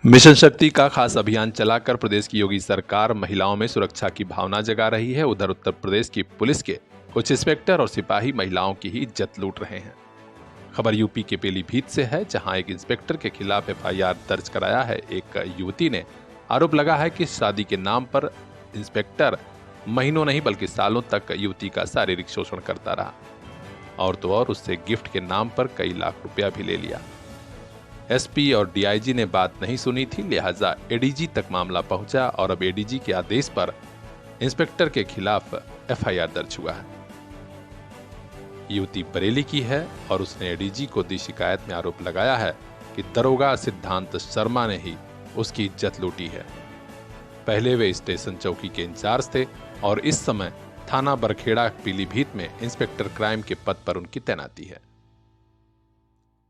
Mission शक्ति का खास अभियान चलाकर प्रदेश की योगी सरकार महिलाओं में सुरक्षा की भावना जगा रही है। उधर उत्तर प्रदेश की पुलिस के कुछ इंस्पेक्टर और सिपाही महिलाओं की ही इज्जत लूट रहे हैं। खबर यूपी के पीलीभीत से है, जहां एक इंस्पेक्टर के खिलाफ एफआईआर दर्ज कराया है। एक युवती ने आरोप लगा है कि शादी के नाम पर इंस्पेक्टर महीनों नहीं बल्कि सालों तक युवती का शारीरिक शोषण करता रहा और तो और उससे गिफ्ट के नाम पर कई लाख रुपया भी ले लिया। एसपी और डीआईजी ने बात नहीं सुनी थी, लिहाजा एडीजी तक मामला पहुंचा और अब एडीजी के आदेश पर इंस्पेक्टर के खिलाफ एफआईआर दर्ज हुआ है। युवती बरेली की है और उसने एडीजी को दी शिकायत में आरोप लगाया है कि दरोगा सिद्धांत शर्मा ने ही उसकी इज्जत लूटी है। पहले वे स्टेशन चौकी के इंचार्ज थे और इस समय थाना बरखेड़ा पीलीभीत में इंस्पेक्टर क्राइम के पद पर उनकी तैनाती है।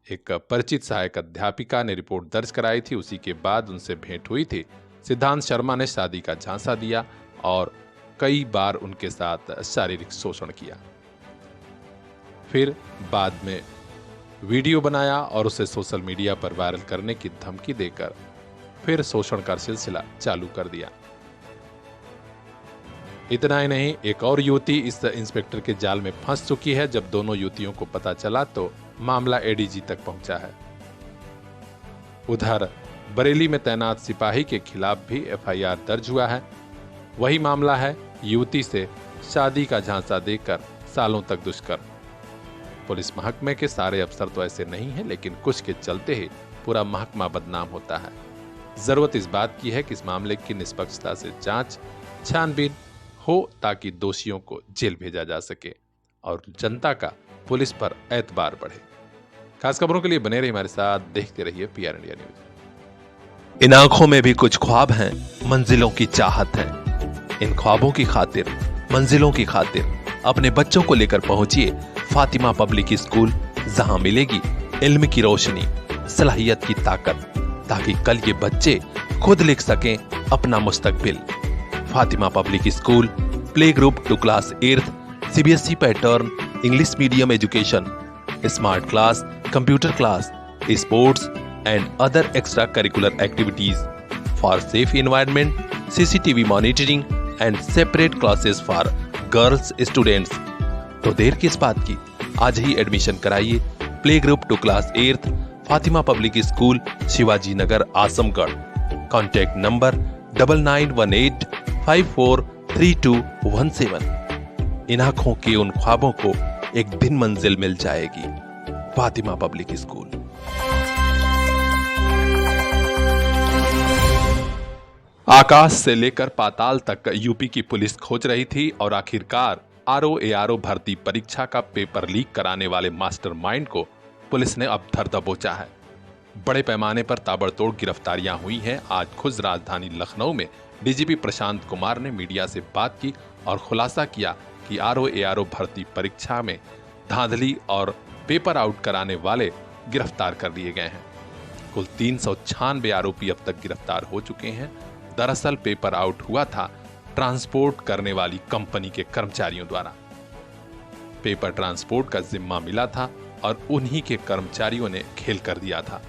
एक परिचित सहायक अध्यापिका ने रिपोर्ट दर्ज कराई थी, उसी के बाद उनसे भेंट हुई थी। सिद्धांत शर्मा ने शादी का झांसा दिया और कई बार उनके साथ शारीरिक शोषण किया। फिर बाद में वीडियो बनाया और उसे सोशल मीडिया पर वायरल करने की धमकी देकर फिर शोषण का सिलसिला चालू कर दिया। इतना ही नहीं, एक और युवती इस इंस्पेक्टर के जाल में फंस चुकी है। जब दोनों युवतियों को पता चला तो मामला एडीजी तक पहुंचा है। उधर बरेली में तैनात सिपाही के खिलाफ भी एफआईआर दर्ज हुआ है। वही मामला है, युवती से शादी का झांसा देकर सालों तक दुष्कर्म। पुलिस महकमे के सारे अफसर तो ऐसे नहीं हैं, लेकिन कुछ के चलते ही पूरा महकमा बदनाम होता है। जरूरत इस बात की है कि इस मामले की निष्पक्षता से जांच छानबीन हो ताकि दोषियों को जेल भेजा जा सके और जनता का पुलिस पर एतबार बढ़े। खास खबरों के लिए बने रहिए हमारे साथ, देखते रहिए पीआर इंडिया न्यूज। इन आंखों में भी कुछ ख्वाब हैं, मंजिलों की चाहत है। इन ख्वाबों की खातिर, मंजिलों की खातिर अपने बच्चों को लेकर पहुंचिए फातिमा पब्लिक स्कूल, जहां मिलेगी इल्म की रोशनी, सलाहियत की ताकत, ताकि कल ये बच्चे खुद लिख सकें अपना मुस्तकबिल। Fatima public school, play group to class 8th, CBSE pattern, English medium education, smart class, computer class, sports and other extra curricular activities for safe environment, CCTV monitoring and separate classes for girls students. तो देर किस बात की, आज ही admission कराइए play group to class 8th, Fatima public school, Shivaji Nagar, Azamgarh. Contact number 9918543217। इन आंखों के उन ख्वाबों को एक दिन मंजिल मिल जाएगी। Fatima public school. आकाश से लेकर पाताल तक यूपी की पुलिस खोज रही थी और आखिरकार आरओ भर्ती परीक्षा का पेपर लीक कराने वाले मास्टरमाइंड को पुलिस ने अब धर दबोचा है। बड़े पैमाने पर ताबड़तोड़ गिरफ्तारियां हुई हैं। आज खुद राजधानी लखनऊ में डीजीपी प्रशांत कुमार ने मीडिया से बात की और खुलासा किया कि आरओ भर्ती परीक्षा में धांधली और पेपर आउट कराने वाले गिरफ्तार कर लिए गए हैं। कुल 396 आरोपी अब तक गिरफ्तार हो चुके हैं। दरअसल पेपर आउट हुआ था ट्रांसपोर्ट करने वाली कंपनी के कर्मचारियों द्वारा। पेपर ट्रांसपोर्ट का जिम्मा मिला था और उन्हीं के कर्मचारियों ने खेल कर दिया था।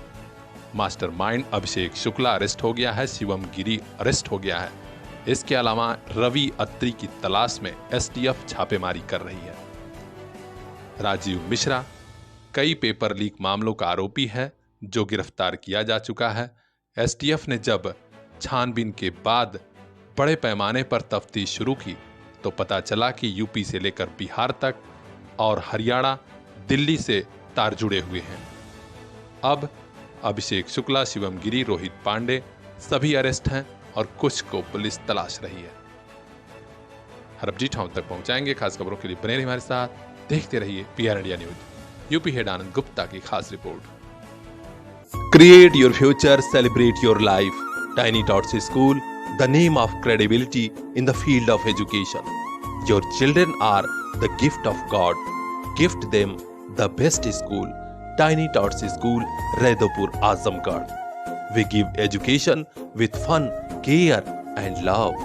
मास्टरमाइंड अभिषेक शुक्ला अरेस्ट हो गया है, शिवम गिरी अरेस्ट हो गया है। इसके अलावा रवि अत्री की तलाश में एसटीएफ छापेमारी कर रही है। राजीव मिश्रा कई पेपर लीक मामलों का आरोपी है जो गिरफ्तार किया जा चुका है। एसटीएफ ने जब छानबीन के बाद बड़े पैमाने पर तफ्तीश शुरू की तो पता चला कि यूपी से लेकर बिहार तक और हरियाणा, दिल्ली से तार जुड़े हुए हैं। अब अभिषेक शुक्ला, शिवम गिरी, रोहित पांडे सभी अरेस्ट हैं और कुछ को पुलिस तलाश रही है। हर अपडेट हम तक पहुंचाएंगे। खास खबरों के लिए बने रहिए हमारे साथ, देखते रहिए PR India news. UP head Anand Gupta की खास report. Create your future, celebrate your life. Tiny tots school, the name of credibility in the field of education. Your children are the gift of God. Gift them the best school. Tiny Tots School, Raidopur, Azamgarh. We give education with fun, care and love.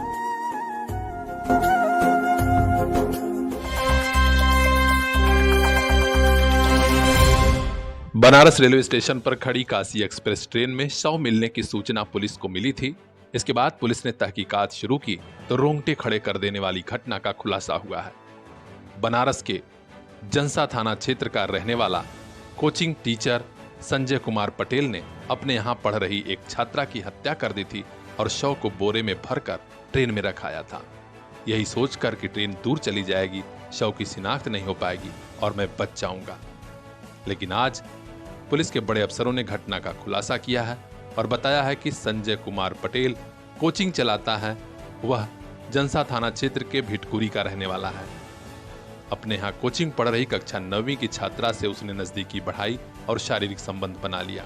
Banaras railway station पर खड़ी Kashi express train में शव मिलने की सूचना police को मिली थी। इसके बाद पुलिस ने तहकीकात शुरू की तो रोंगटे खड़े कर देने वाली घटना का खुलासा हुआ है। बनारस के जनसा थाना क्षेत्र का रहने वाला कोचिंग टीचर संजय कुमार पटेल ने अपने यहां पढ़ रही एक छात्रा की हत्या कर दी थी और शव को बोरे में भरकर ट्रेन में रखाया था, यही सोचकर कि ट्रेन दूर चली जाएगी, शव की शिनाख्त नहीं हो पाएगी और मैं बच जाऊंगा। लेकिन आज पुलिस के बड़े अफसरों ने घटना का खुलासा किया है और बताया है कि संजय कुमार पटेल कोचिंग चलाता है। वह जनसा थाना क्षेत्र के भिटकुरी का रहने वाला है। अपने यहां कोचिंग पढ़ रही कक्षा 9वीं की छात्रा से उसने नजदीकी बढ़ाई और शारीरिक संबंध बना लिया।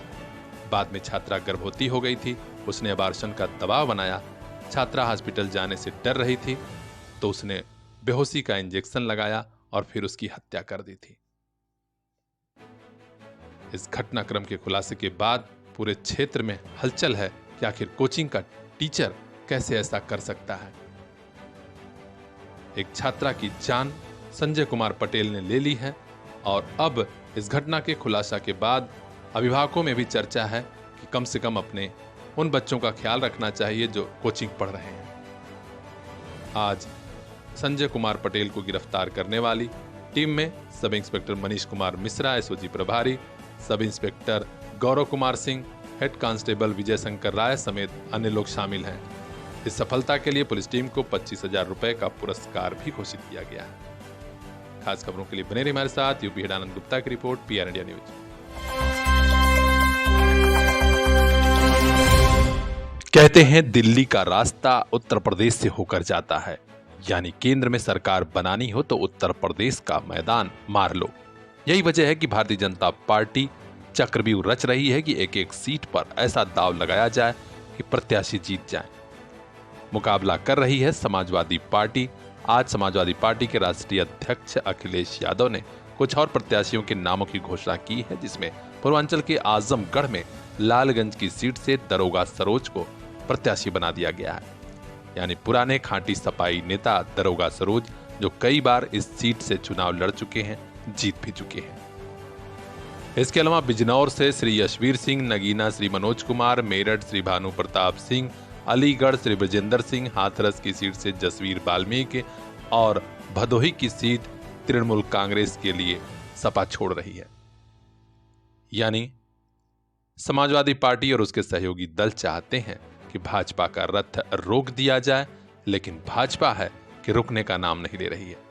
बाद में छात्रा गर्भवती हो गई थी। उसने अबार्शन का दबाव बनाया। छात्रा हॉस्पिटल जाने से डर रही थी तो उसने बेहोशी का इंजेक्शन लगाया और फिर उसकी हत्या कर दी थी। इस घटनाक्रम के खुलासे के बाद पूरे क्षेत्र में हलचल है कि आखिर कोचिंग का टीचर कैसे ऐसा कर सकता है। एक छात्रा की जान संजय कुमार पटेल ने ले ली है और अब इस घटना के खुलासा के बाद अभिभावकों में भी चर्चा है कि कम से कम अपने उन बच्चों का ख्याल रखना चाहिए जो कोचिंग पढ़ रहे हैं। आज संजय कुमार पटेल को गिरफ्तार करने वाली टीम में sub inspector Manish Kumar Mishra, SOG प्रभारी, sub inspector Gaurav Kumar Singh, head constable Vijay Shankar Rai समेत अन्य लोग शामिल हैं। इस सफलता के लिए पुलिस टीम को 25,000 रुपए का पुरस्कार भी घोषित किया गया है। खास खबरों के लिए बने रहिए हमारे साथ। यूपी हेड आनंद गुप्ता की रिपोर्ट, पीआर इंडिया न्यूज। कहते हैं दिल्ली का रास्ता उत्तर प्रदेश से होकर जाता है, यानी केंद्र में सरकार बनानी हो तो उत्तर प्रदेश का मैदान मार लो। यही वजह है कि भारतीय जनता पार्टी चक्रव्यूह रच रही है कि एक एक सीट पर ऐसा दांव लगाया जाए कि प्रत्याशी जीत जाएं। मुकाबला कर रही है समाजवादी पार्टी। आज समाजवादी पार्टी के राष्ट्रीय अध्यक्ष अखिलेश यादव ने कुछ और प्रत्याशियों के नामों की घोषणा की है, जिसमें पूर्वांचल के आजमगढ़ में लालगंज की सीट से दरोगा सरोज को प्रत्याशी बना दिया गया है। यानी पुराने खांटी सपाई नेता दरोगा सरोज, जो कई बार इस सीट से चुनाव लड़ चुके हैं, जीत भी चुके हैं। इसके अलावा बिजनौर से श्री यशवीर सिंह, नगीना श्री मनोज कुमार, मेरठ श्री भानु प्रताप सिंह, अलीगढ़ श्री ब्रजेंद्र सिंह, हाथरस की सीट से जसवीर वाल्मीकि और भदोही की सीट तृणमूल कांग्रेस के लिए सपा छोड़ रही है। यानी समाजवादी पार्टी और उसके सहयोगी दल चाहते हैं कि भाजपा का रथ रोक दिया जाए, लेकिन भाजपा है कि रुकने का नाम नहीं ले रही है।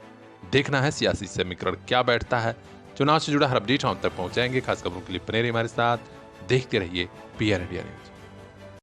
देखना है सियासी समीकरण क्या बैठता है। चुनाव से जुड़ा हर अपडेट हम तक पहुंचाएंगे। खास खबरों के लिए बने रहिए हमारे साथ। देखते रहिए पीआर इंडिया न्यूज।